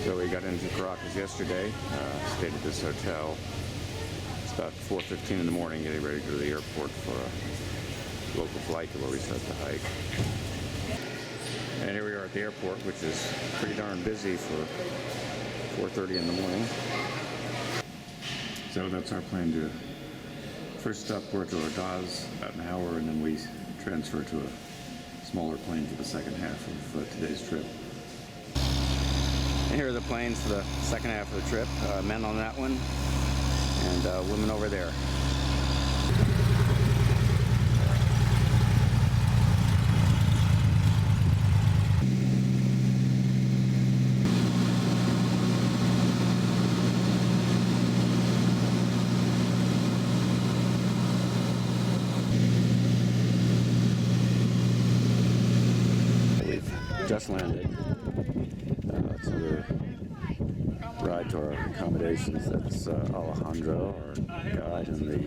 So we got into Caracas yesterday, stayed at this hotel. It's about 4:15 in the morning, getting ready to go to the airport for a local flight to where we start to hike. And here we are at the airport, which is pretty darn busy for 4:30 in the morning. So that's our plan to first stop Puerto Ordaz, about an hour, and then we transfer to a smaller plane for the second half of today's trip. And here are the planes for the second half of the trip. Men on that one, and women over there. Just landed. So we're ride to our accommodations. That's Alejandro, our guide, in the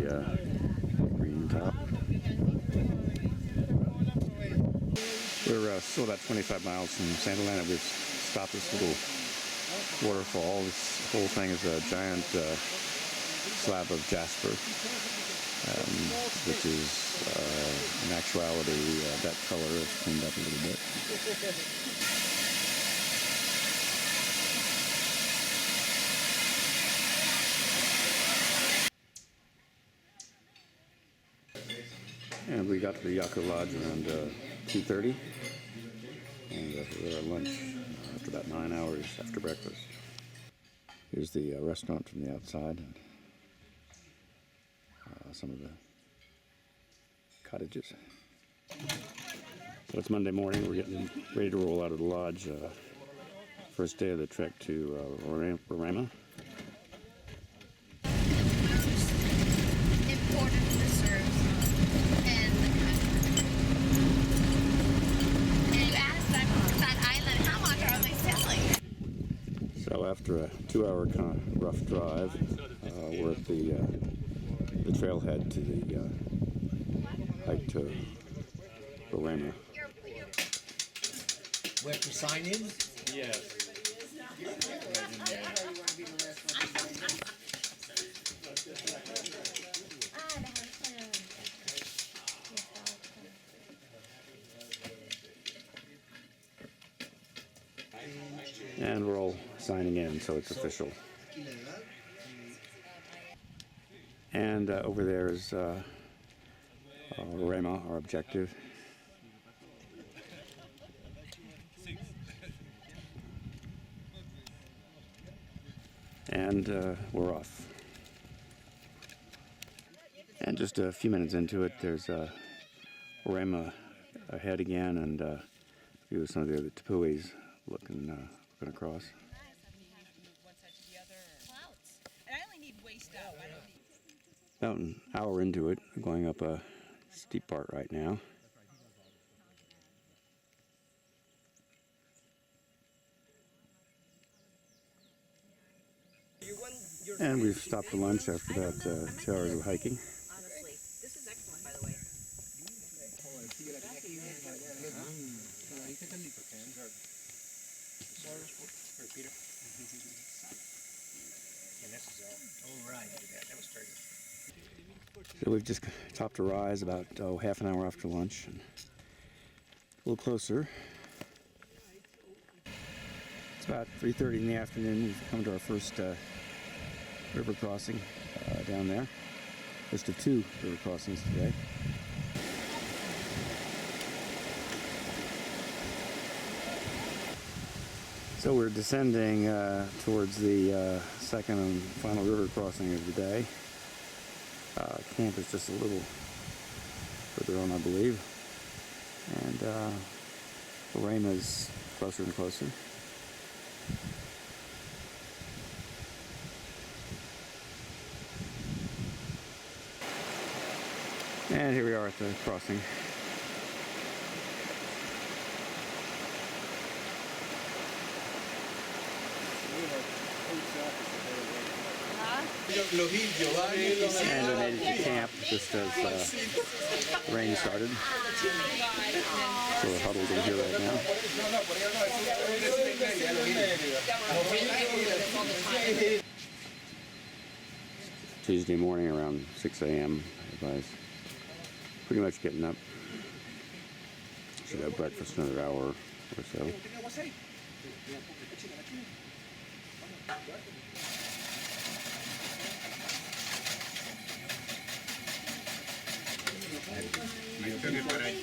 green top. We're still about 25 miles from Santa Elena. We've stopped this little waterfall. This whole thing is a giant slab of jasper, which is in actuality that color. It's cleaned up a little bit. And we got to the Yaku Lodge around 2:30, and we had our lunch after about 9 hours after breakfast. Here's the restaurant from the outside, and some of the cottages. So it's Monday morning. We're getting ready to roll out of the lodge. First day of the trek to Roraima. Important reserves in the country. And you asked that island, how much are they selling? So after a 2-hour kind of rough drive, we're at the trailhead to the hike to Roraima. We have to sign in? Yes. And we're all signing in, so it's official. And over there is Roraima, our objective. And we're off. And just a few minutes into it, there's Roraima ahead again, and a few of some of the other tepuis looking across. About an hour into it, going up a steep part right now. And we've stopped for lunch after that 2 hours of hiking. Honestly, this is excellent, by the way. So we've just topped a rise about half an hour after lunch, and a little closer. It's about 3:30 in the afternoon. We've come to our first river crossing down there. First of 2 river crossings today. So we're descending towards the second and final river crossing of the day. Camp is just a little further on, I believe. And Roraima is closer and closer. And here we are at the crossing. And we made it to camp. just as rain started. So we're huddled in here right now. Tuesday morning around 6 a.m. Everybody's pretty much getting up. Should have breakfast in another hour or so.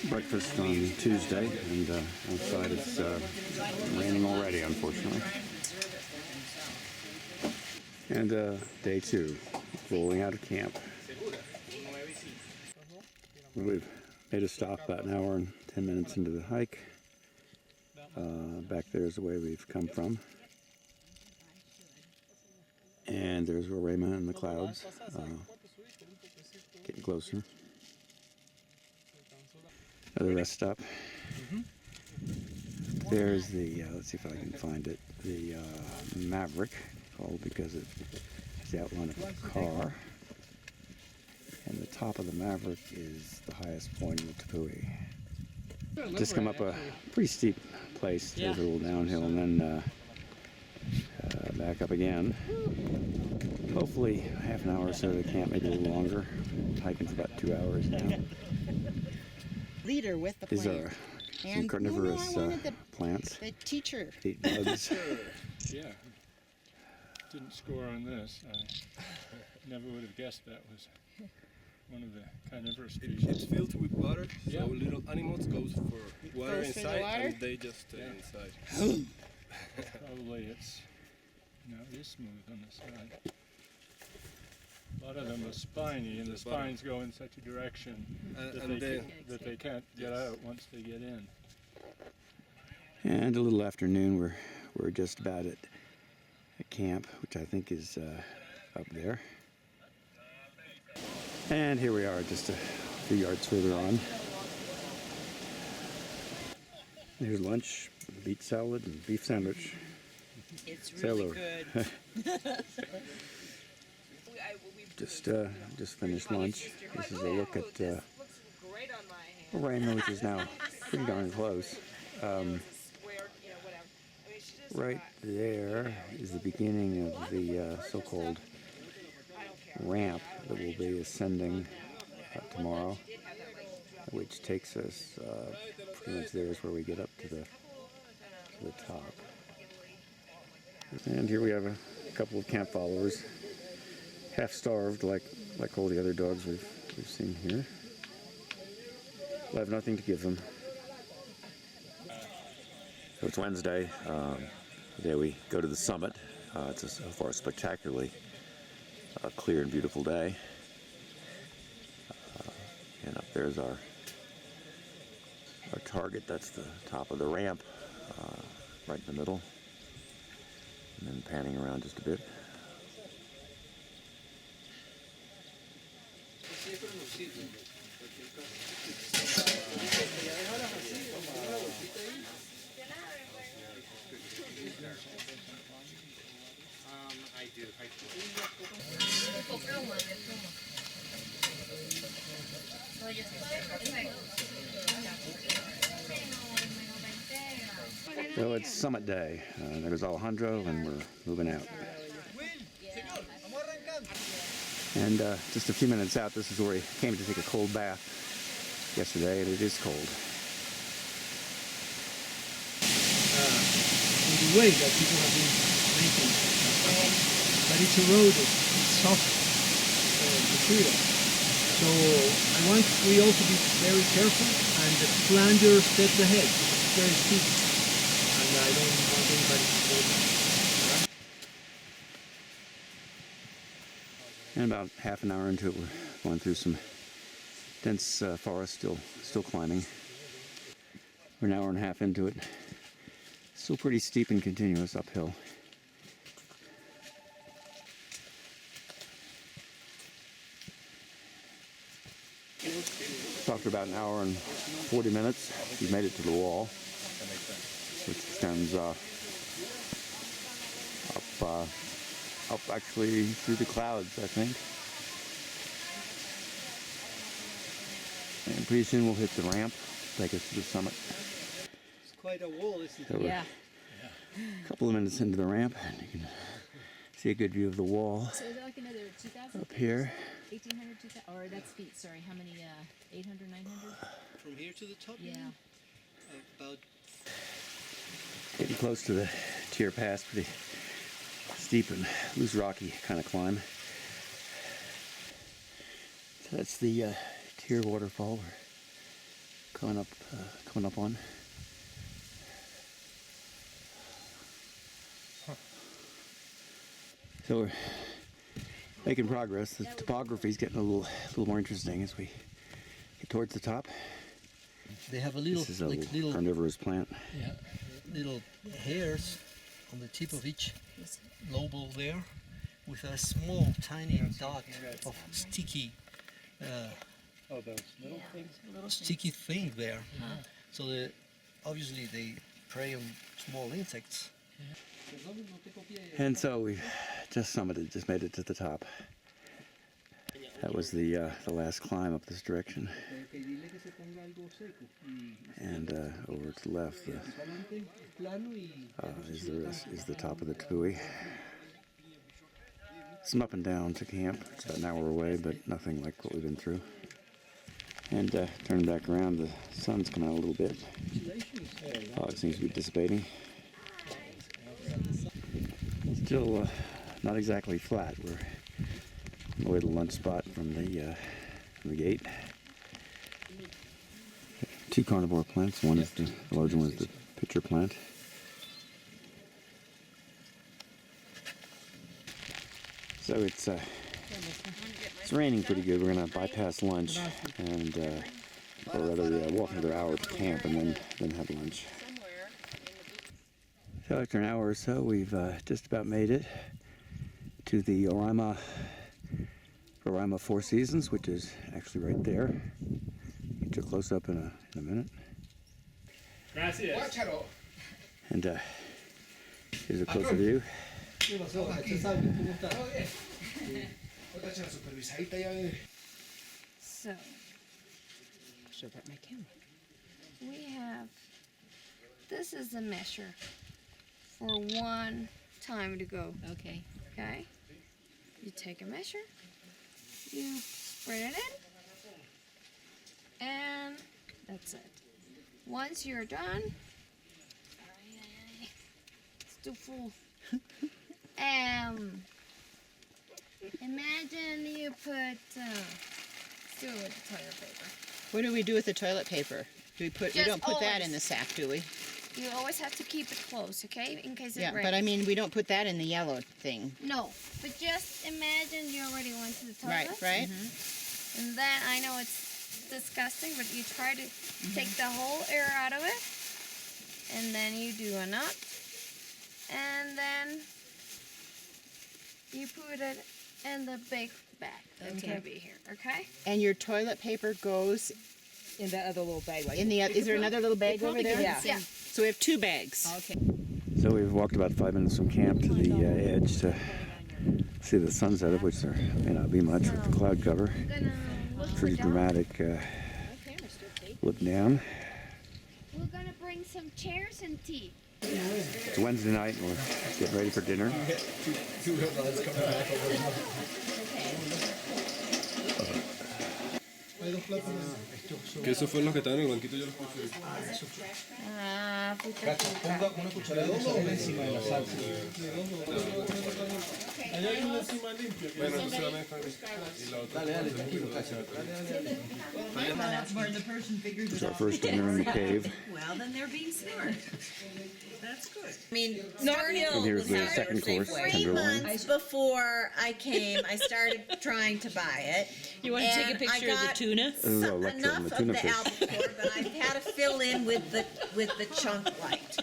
Breakfast on Tuesday, and outside it's raining already, unfortunately. And day 2, rolling out of camp. We've made a stop about an hour and 10 minutes into the hike. Back there is the way we've come from. And there's Roraima in the clouds, getting closer. Another rest stop. There's the, let's see if I can find it, the Maverick, called because it has the outline of a car. And the top of the Maverick is the highest point in the tepui. Just come up a pretty steep place, there's a little downhill, and then back up again. Hopefully half an hour or so to camp, maybe a little longer. Hiking for about 2 hours now. Leader with the These plant. are some carnivorous plants. The teacher. Eat bugs. Yeah. Didn't score on this. I never would have guessed that was one of the carnivorous species. It's filled with water, Yeah. so little animals goes for water Goes for the inside, water? and they just stay inside. Probably it's, no, it is smooth on the side. A lot of them are spiny, and the spines go in such a direction that they can't get out once they get in. And a little afternoon, we're just about at camp, which I think is up there. And here we are, just a few yards further on. There's lunch, beet salad, and beef sandwich. It's Say really hello. good. Just finished lunch. This is a look at Roraima, which is now pretty darn close. Right there is the beginning of the so-called ramp that we'll be ascending tomorrow, which takes us pretty much there is where we get up to the top. And here we have a couple of camp followers, half starved like all the other dogs we've seen here. We'll have nothing to give them. So it's Wednesday, the day we go to the summit. It's so far a spectacularly clear and beautiful day. And up there's our target. That's the top of the ramp, right in the middle. And then panning around just a bit. I do. So it's summit day. There goes Alejandro, and we're moving out. And just a few minutes out, this is where we came to take a cold bath yesterday, and it is cold. The way that people have been making, but it's eroded, it's soft material. So I want we all to be very careful, and the flanger steps ahead. It's very steep, and I don't want anybody to fall down. And about half an hour into it, we're going through some dense forest, still climbing. We're an hour and a half into it. Still pretty steep and continuous uphill. After about an hour and 40 minutes, we've made it to the wall, which extends up actually through the clouds, I think. pretty soon we'll hit the ramp, take us to the summit. It's quite a wall, isn't So it? we're Yeah. a couple of minutes into the ramp, and you can see a good view of the wall So is it like another 2,000? up here. 1,800, 2,000, or that's feet, sorry. How many, 800, 900? From here to the top? Yeah. About Getting close to the Tier Pass, pretty steep and loose rocky kind of climb. So that's the Tier waterfall we're coming up on. So we're making progress. The topography is getting a little more interesting as we get towards the top. they have a little This is a like little carnivorous plant. little hairs on the tip of each lobule there, with a small tiny dot of sticky Oh, those little things? sticky thing there. So obviously they prey on small insects. And so we just summited, just made it to the top. That was the last climb up this direction. And over to the left is the top of the tepui. Some up and down to camp. It's about an hour away, but nothing like what we've been through. And turning back around, the sun's come out a little bit. Fog seems to be dissipating. Still not exactly flat. We're on the way to the lunch spot from the gate. Two carnivore plants. One is the larger one is the pitcher plant. So it's raining pretty good. We're gonna bypass lunch and or rather walk another hour to camp and then have lunch. So after an hour or so, we've just about made it to the Roraima Four Seasons, which is actually right there. Get you a close up in a minute. Gracias. And here's a closer view. So Show that my camera. we have, this is the measure for one time to go, Okay. okay? You take a measure, you spread it in, and that's it. Once you're done, it's too full. Imagine you put, let's do it with the toilet paper. What do we do with the toilet paper? Do we put? We Just don't put that always. in the sack, do we? You always have to keep it close, okay? In case it Yeah, rains. but I mean, we don't put that in the yellow thing. No, but just imagine you already went to the toilet. Right. And then I know it's disgusting, but you try to take the whole air out of it, and then you do a knot, and then you put it in the big bag that's gonna be here, okay? And your toilet paper goes In that other little bag, like in the. Is there another little bag over there? Yeah. Yeah. So we have two bags. Okay. So we've walked about 5 minutes from camp to the edge to see the sunset, of which there may not be much with the cloud cover. I'm gonna look Pretty down. dramatic look down. We're gonna bring some chairs and tea. It's Wednesday night and we're getting ready for dinner. Que eso fue lo que estaba en el banquito, yo lo escuché. Ah, Ponga una cucharada de sal encima de la salsa. Bueno, entonces la mezcla y la otra. Dale, tranquilo, cacha. Where the person figures It's our first dinner in the cave. Well, then they're being smart. That's good. I mean, And here's the second course, 3 tenderloin. months before I came, I started trying to buy it. You want to take a And I picture of the got tuna? This is a lecture on enough the of tuna the fish. albacore, but I've had to fill in with the chunk light.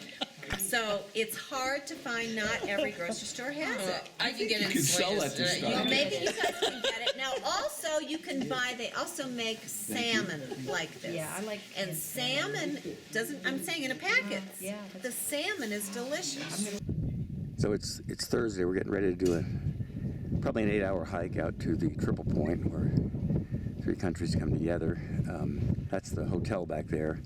So it's hard to find. Not every grocery store has it. I can get it. can sell that to Well, Scott. maybe you guys can get it. Now, also, you can buy, they also make salmon like this. Yeah, I like And salmon doesn't, I'm saying in a packet. Yeah. The salmon is delicious. So it's Thursday. We're getting ready to do probably an 8-hour hike out to the Triple Point where 3 countries come together. That's the hotel back there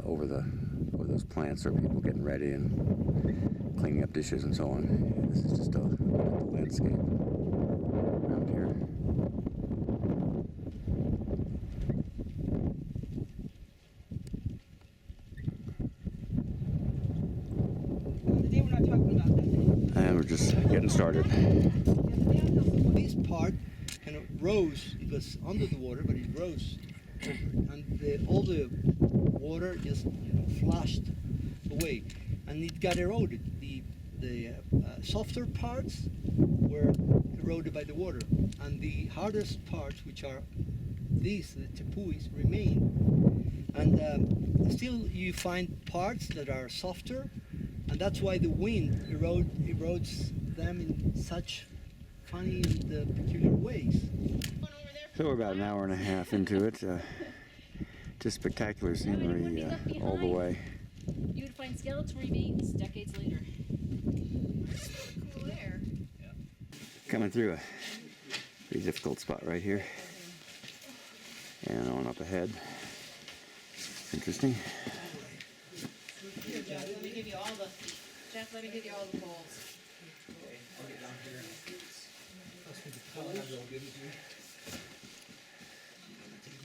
over those plants are people getting ready and cleaning up dishes and so on. This is just a landscape around here. The day we're not talking about that. And we're just getting started. This part kind of rose. It was under the water, but it rose, and all the water just flushed away, and it got eroded. The softer parts were eroded by the water, and the hardest parts, which are these, the tepuis, remain. And still you find parts that are softer, and that's why the wind erodes them in such funny and peculiar ways. So we're about an hour and a half into it. Just spectacular scenery all the way. You would find skeletal remains decades later. Cool air. Coming through a pretty difficult spot right here. And on up ahead. Interesting. Jeff, let me give you all the poles.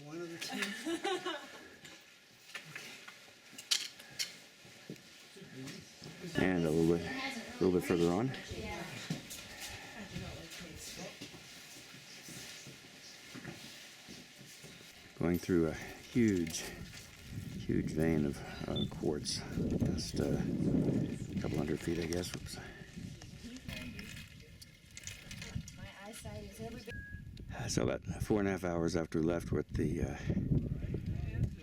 One of the two. And a little bit further on. Going through a huge vein of quartz. Just a couple hundred feet, I guess. Whoops. My eyesight is every bit. So about 4.5 hours after we left, we're at the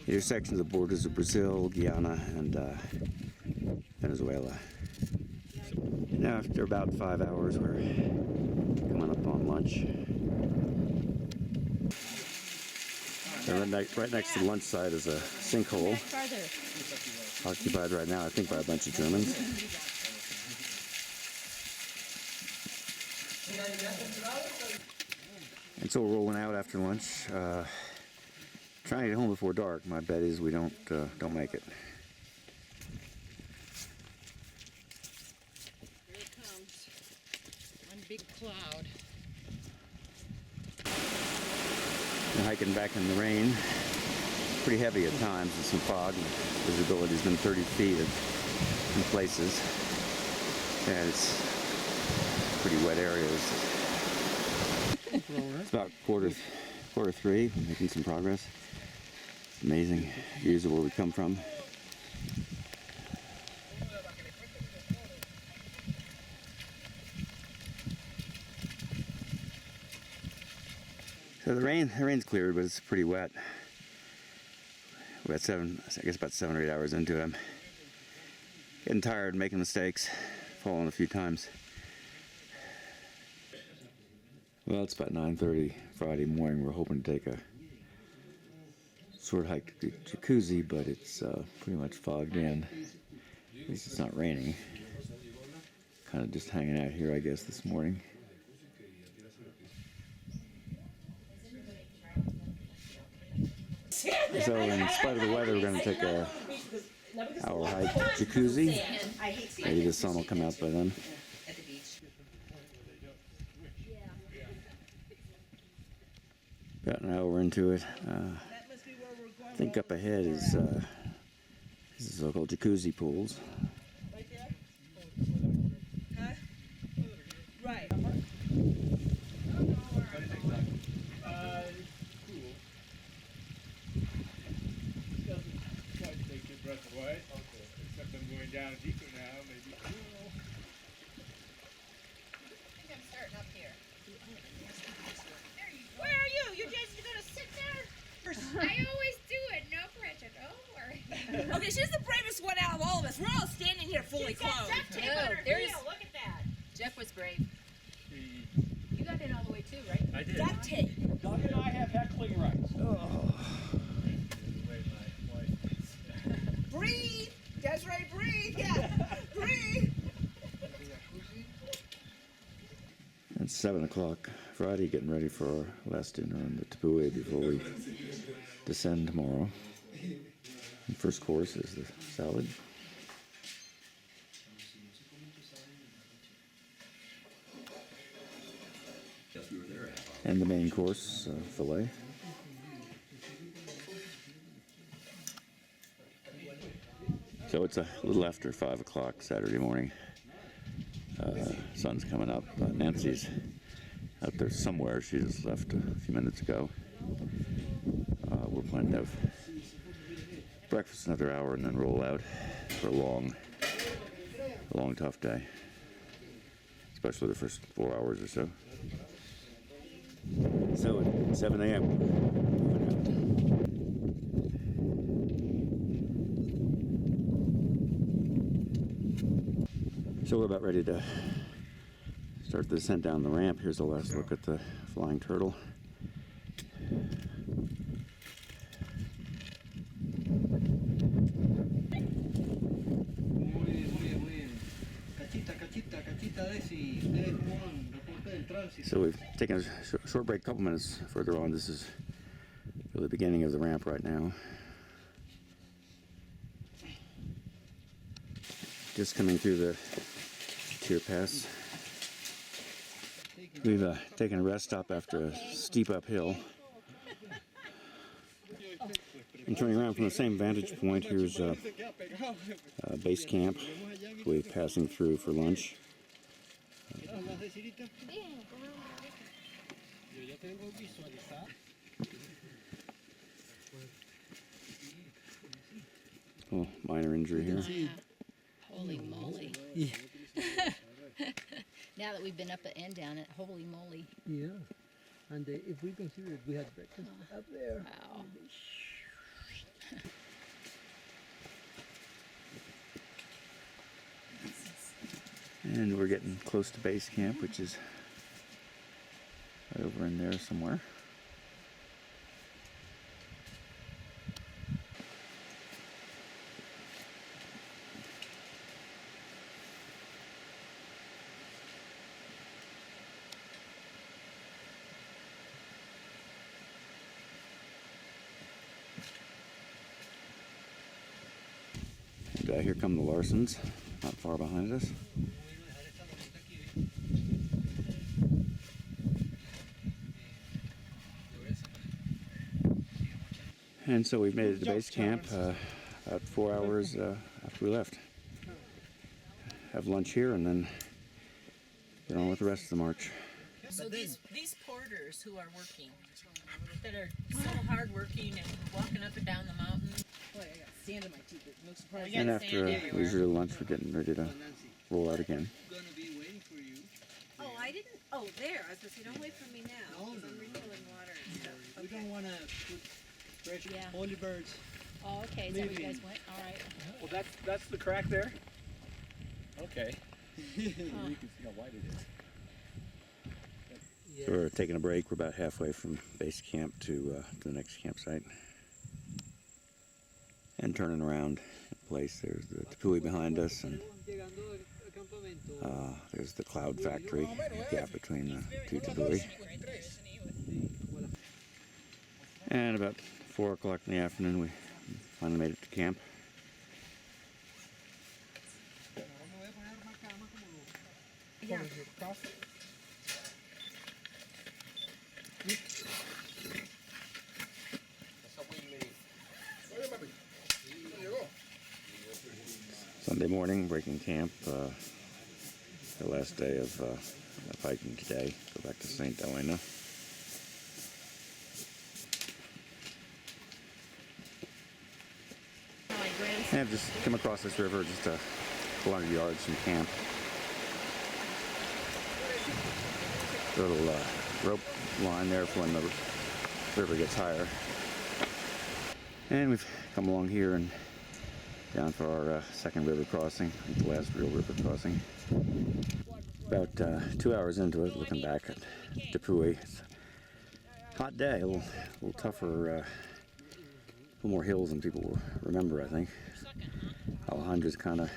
intersection of the borders of Brazil, Guyana, and Venezuela. Now after about 5 hours, we're coming up on lunch. So right next to the lunch site is a sinkhole, occupied right now, I think, by a bunch of Germans. And so we're rolling out after lunch, trying to get home before dark. My bet is we don't make it. Here it comes. One big cloud. And hiking back in the rain, pretty heavy at times with some fog. Visibility's been 30 feet in places. And it's pretty wet areas. It's about quarter three, making some progress. Amazing views of where we come from. So the rain's cleared, but it's pretty wet. We're at about 7 or 8 hours into it. I'm getting tired, making mistakes, falling a few times. Well, it's about 9:30 Friday morning. We're hoping to take a short hike to Jacuzzi, but it's pretty much fogged in. At least it's not raining. Kind of just hanging out here, I guess, this morning. So in spite of the weather, we're going to take a hour hike to Jacuzzi. Maybe the sun will come out by then. About an hour into it. I think up ahead is so-called jacuzzi pools. Right there? Huh? Right. Cool. Doesn't quite take your breath away. Except I'm going down deeper now, maybe cool. I think I'm starting up here. Where are you? You're just gonna sit there? I always do it, no pressure, don't worry. Okay, she's the bravest one out of all of us. We're all standing here fully clothed. tape on her heel. Look at that. Jeff was brave. You got in all the way too, right? I did. Duct tape. Doug and I have heckling rights. Breathe. Desiree, breathe. Yeah. Breathe. It's 7 o'clock Friday, getting ready for our last dinner in the tepui before we descend tomorrow. The first course is the salad. And the main course, filet. So it's a little after 5 o'clock Saturday morning. Sun's coming up. Nancy's out there somewhere. She just left a few minutes ago. We're planning to have breakfast another hour and then roll out for a long, tough day. Especially the first 4 hours or so. So at 7 a.m. So we're about ready to start the descent down the ramp. Here's the last look at the flying turtle. So we've taken a short break, a couple minutes further on. This is really the beginning of the ramp right now. Just coming through the tier pass. We've taken a rest stop after a steep uphill. And turning around from the same vantage point, here's base camp. We're passing through for lunch. Oh, minor injury here. Yeah. Holy moly. Yeah. Now that we've been up and down it, holy moly. Yeah. And if we consider it, we had breakfast up there. Wow. And we're getting close to base camp, which is right over in there somewhere. And here come the Larsons, not far behind us. And so we've made it to base camp about 4 hours after we left. Have lunch here and then get on with the rest of the march. So these porters who are working, that are so hardworking and walking up and down the mountain. Boy, I got sand in my teeth. No surprise. And after leisurely lunch, we're getting ready to roll out again. Oh, I didn't. Oh, there. I was going to say, don't wait for me now. No, 'cause no, I'm no. refilling water and stuff. We Okay. don't want to put fresh Yeah. holy birds. Oh, okay. Is that where you guys went? All right. Well, that's the crack there? Okay. Huh. You can see how wide it is. So we're taking a break. We're about halfway from base camp to the next campsite. And turning around in place, there's the tepui behind us, and there's the cloud factory, gap between the two tepui. And about 4 o'clock in the afternoon, we finally made it to camp. Yeah. Sunday morning, breaking camp. The last day of hiking today. Go back to St. Elena. And I've just come across this river just a couple hundred yards from camp. Little rope line there for when the river gets higher. And we've come along here and down for our second river crossing, the last real river crossing. About 2 hours into it, looking back at Tepui. It's a hot day, a little tougher, a little more hills than people will remember, I think. Alejandra's kind of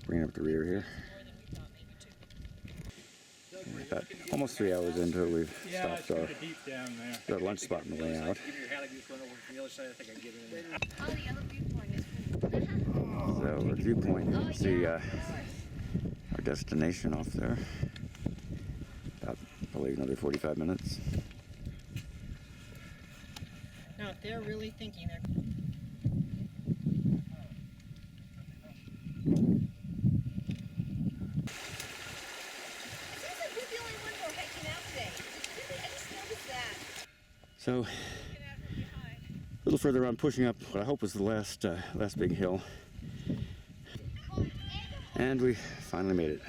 bringing up the rear here. about almost 3 hours into it, we've Yeah, it's stopped kind of deep down there. our lunch spot on the way out. Oh, the other viewpoint is So our viewpoint, you can see our destination off there. About probably another 45 minutes. Now, if they're really thinking they're. So, a little further on, pushing up what I hope was the last big hill. And we finally made it.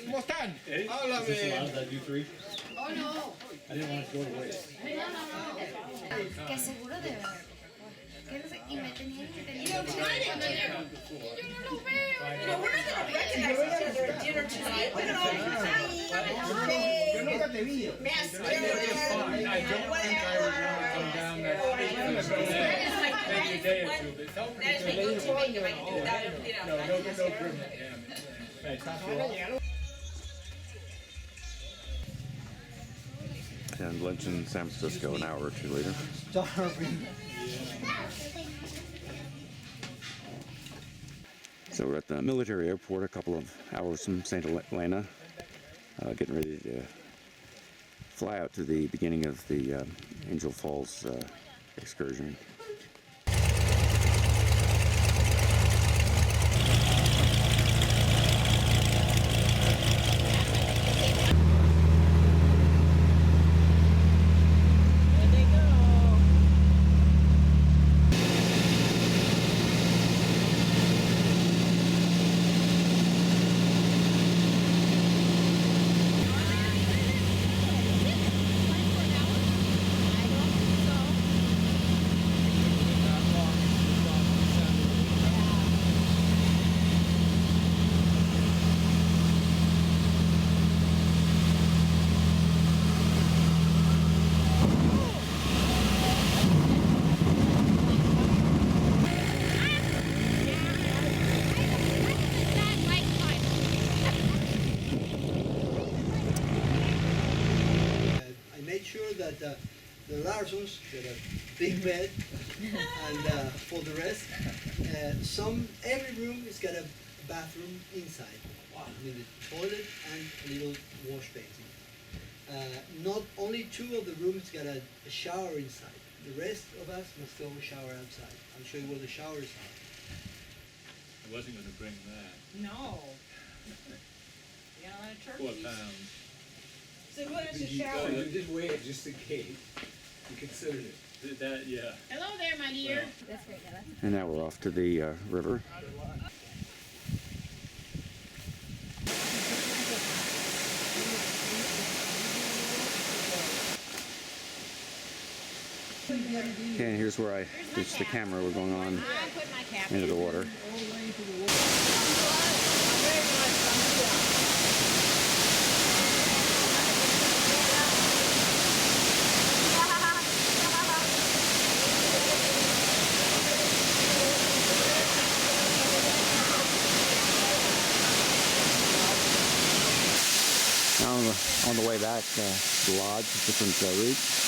¿Cómo están? Háblame. Oh, no. I didn't want it to go to waste. que seguro de verdad. Que no sé, y me tenían que tener. Yo no lo veo. You know, we're not going to recognize each other at dinner tonight. We're going to Yo nunca te vi. I don't think I would want to come down that maybe a day or two, but it felt pretty good. No permanent damage. Hey, thanks a lot. And lunch in San Francisco an hour or two later. So we're at the military airport, a couple of hours from St. Elena, getting ready to fly out to the beginning of the Angel Falls excursion. That the Larsons get a big bed, and for the rest, every room has got a bathroom inside. I mean, the toilet and a little wash basin. Not only 2 of the rooms got a shower inside. The rest of us must go shower outside. I'll show you where the showers are. I wasn't going to bring that. No. You got a lot of 4 turkeys. pounds. So who has to shower? You did weigh it just in case. You considered it. That, yeah. Hello there, my dear. That's great, yeah, that's And now we're off to the river. Okay, and here's where I ditched the camera. We're going on I put my cap into the water. Now on the way back, the lodge, different routes.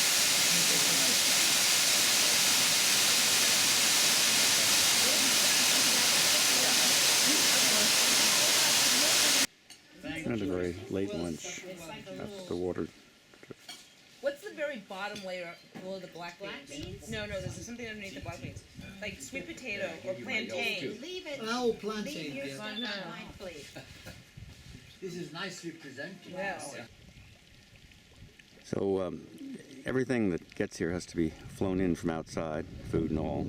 And a very late lunch after the water. What's the very bottom layer below the black beans? No, there's something underneath the black beans. Like sweet potato or plantain. Leave it. Oh, plantain. Leave your Yeah. stuff on mine, please. This is nicely presented. Yes. So everything that gets here has to be flown in from outside, food and all.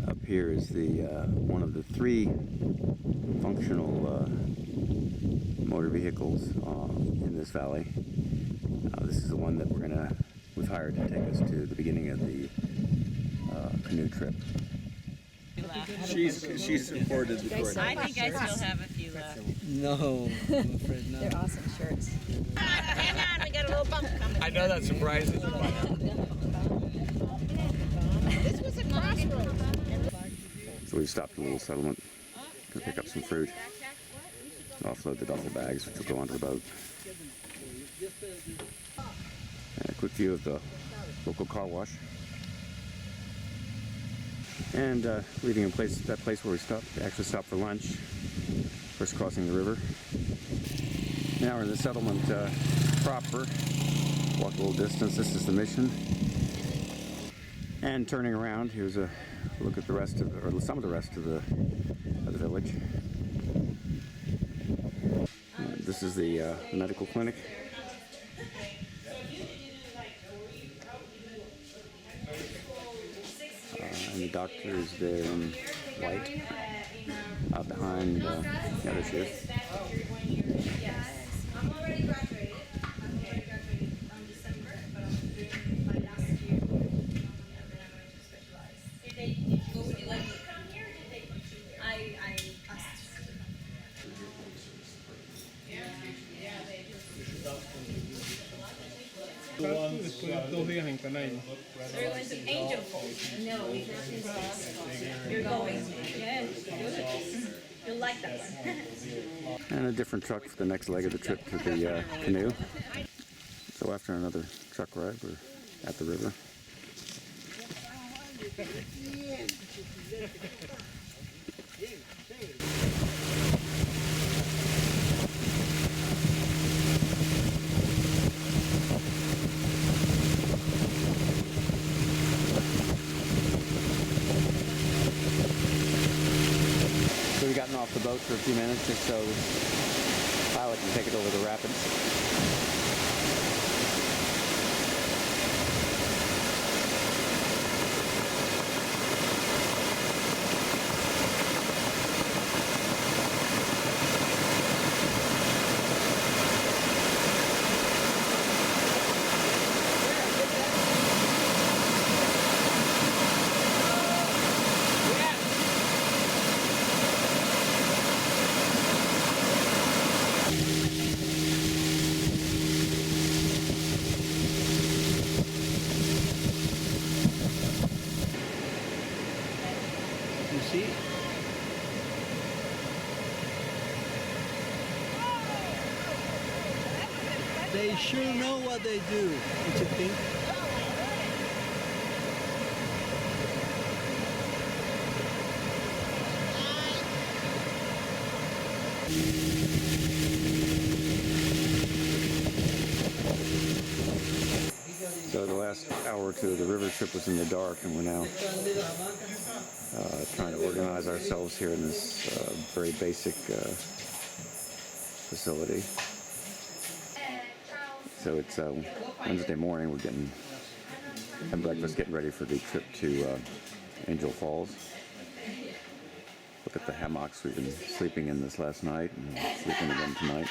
Up here is the one of the 3 functional motor vehicles in this valley. This is the one that we've hired to take us to the beginning of the canoe trip. She's supported the court. I think I still have a few left. No, I'm afraid not. They're awesome shirts. Hang on, we got a little bump coming. I know that surprises you. This was a crossroads. So we stopped at a little settlement to pick up some fruit, offload the duffel bags, which will go onto the boat. And a quick view of the local car wash. And leaving that place where we actually stopped for lunch, first crossing the river. Now we're in the settlement proper. Walk a little distance. This is the mission. And turning around, here's a look at the rest of, or some of the rest of the village. This is the medical clinic. And the doctor is there in white, out behind, yeah, there she is. I'm already graduated. I'm already graduated from December, but I'm doing my last year, and then I'm going to specialize. Did you like to come here? Or did they put you here? I asked. Dos días en Canaima. So you're going to Angel Falls. No, we've not been to. You're going. Yes. You'll like that one. And a different truck for the next leg of the trip to the canoe. So after another truck ride, we're at the river. So we've gotten off the boat for a few minutes just so the pilot can take it over the rapids. You see? They sure know what they do, don't you think? So the last hour or two of the river trip was in the dark, and we're now trying to organize ourselves here in this very basic facility. So it's Wednesday morning. We're having breakfast, getting ready for the trip to Angel Falls. Look at the hammocks. We've been sleeping in this last night and sleeping again tonight.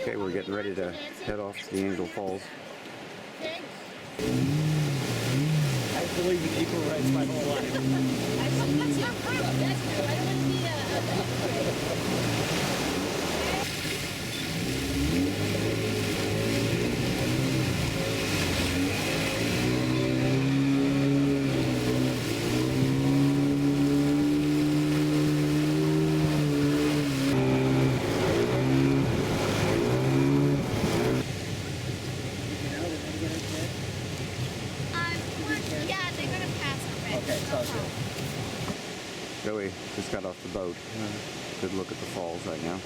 Okay, we're getting ready to head off to the Angel Falls. I believe in equal rights my whole life. That's not true. That's true. I don't want to be yeah, they're gonna pass already. Okay, sounds good. Joey just got off the boat. Good look at the falls right now.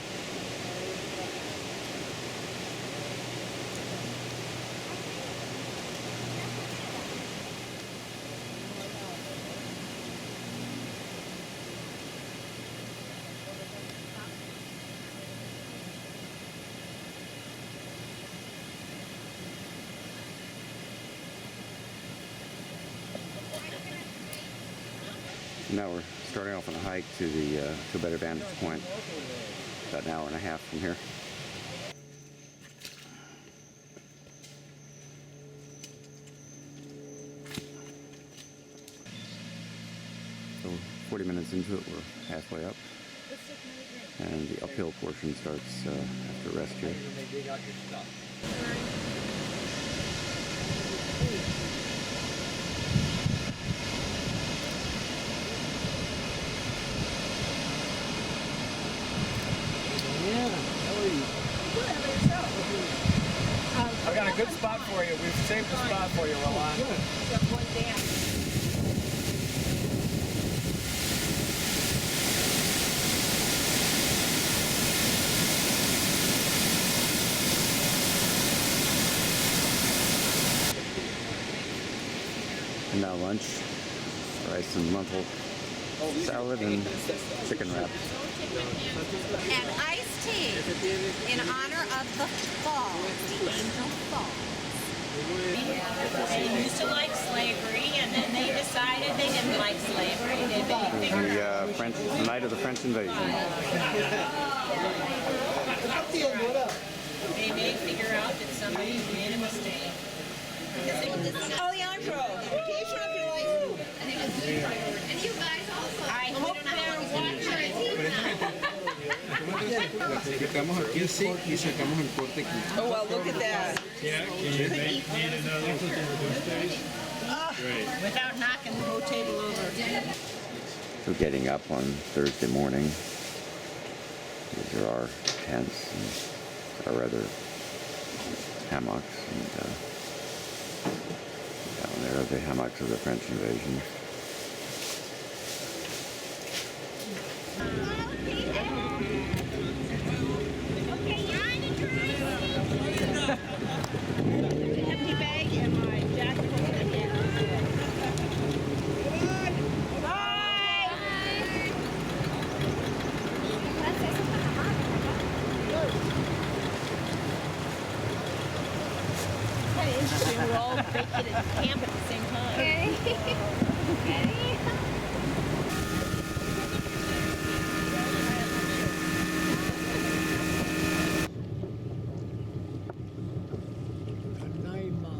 Now we're starting off on a hike to a better vantage point. About an hour and a half from here. 40 minutes into it, we're halfway up. And the uphill portion starts after rest here. I got a good spot for you. We've saved a spot for you, Roland. And now lunch, rice and lentil salad and chicken wraps. And iced tea in honor of the falls, the Angel Falls. They used to like slavery, and then they decided they didn't like slavery. The night of the French invasion. They may figure out that somebody made a mistake. Alejandro, can you turn off your lights? And you guys also. I hope they're watching. Sacrificamos aquí el zinc y sacamos el corte aquí. Oh, well, look at that. Yeah, you need another one of those days? Great. Without knocking the whole table over. So getting up on Thursday morning, these are our tents, and, or rather hammocks, and down there are the hammocks of the French invasion. Empty bag and my jacket. Kind of interesting. We're all baking at camp at the same time. Okay. Canaima.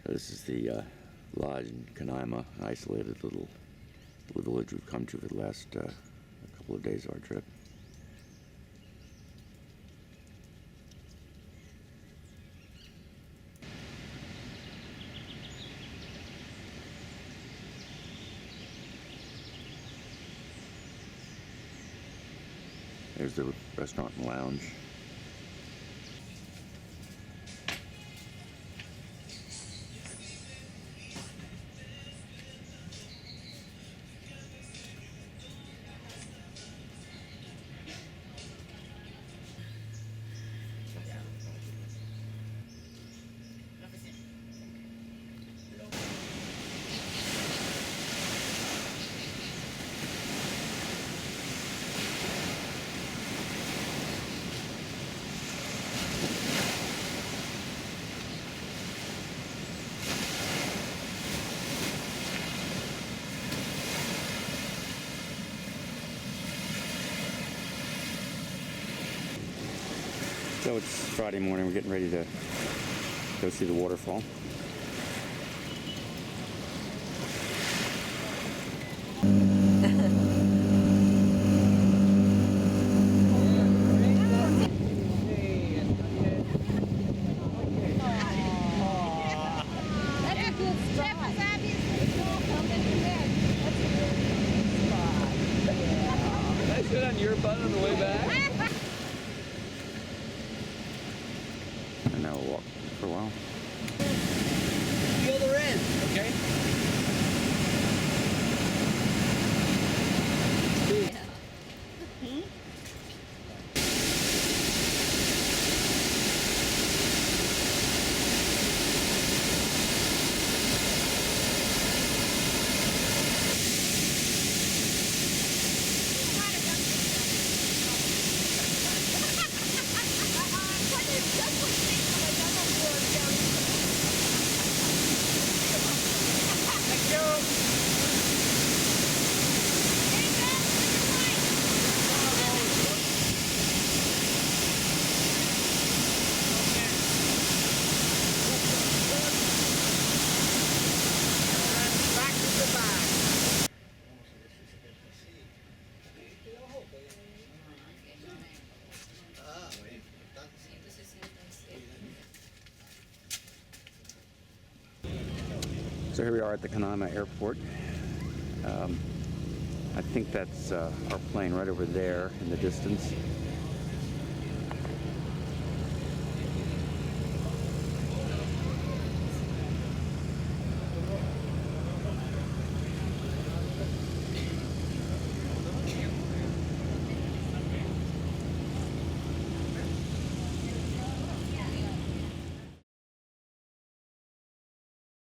This is the lodge in Canaima, an isolated little village we've come to for the last couple of days of our trip. There's the restaurant and lounge. So it's Friday morning, we're getting ready to go see the waterfall. Can I sit on your butt on the way back? And now we'll walk for a while. The other end, okay? So here we are at the Canaima airport. I think that's our plane right over there in the distance.